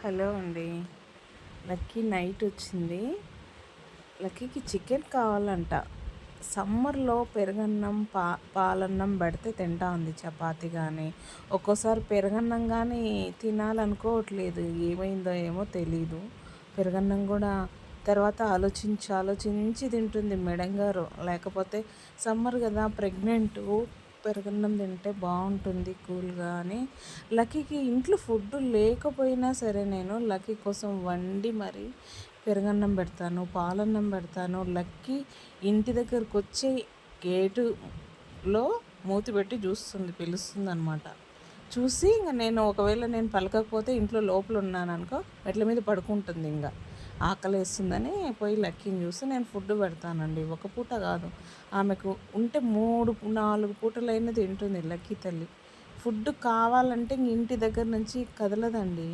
Hello అండి. Lucky night వచ్చింది. లక్కీకి chicken కావాలంట. సమ్మర్లో పెరుగన్నం పాలన్నం పెడితే తింటా ఉంది, చపాతి కానీ. ఒక్కోసారి పెరుగన్నం కానీ తినాలనుకోవట్లేదు, ఏమైందో ఏమో తెలీదు. పెరుగన్నం కూడా తర్వాత ఆలోచించి తింటుంది మేడంగారు. లేకపోతే సమ్మర్ కదా, ప్రెగ్నెంటు, పెరుగన్నం తింటే బాగుంటుంది కూల్గా అని. లక్కీకి ఇంట్లో ఫుడ్ లేకపోయినా సరే నేను లక్కీ కోసం వండి మరి పెరుగన్నం పెడతాను, పాలన్నం పెడతాను. లక్కీ ఇంటి దగ్గరకు వచ్చే గేటులో మూతి పెట్టి చూస్తుంది, పిలుస్తుంది అనమాట. చూసి ఇంకా ఒకవేళ నేను పలకకపోతే ఇంట్లో లోపల ఉన్నాను అనుకో, మెట్ల మీద పడుకుంటుంది. ఇంకా ఆకలేస్తుందని పోయి లక్కీని చూసి నేను ఫుడ్ పెడతానండి. ఒక పూట కాదు, ఆమెకు ఉంటే 3-4 పూటలైనా తింటుంది లక్కీ తల్లి. ఫుడ్ కావాలంటే ఇంటి దగ్గర నుంచి కదలదండి.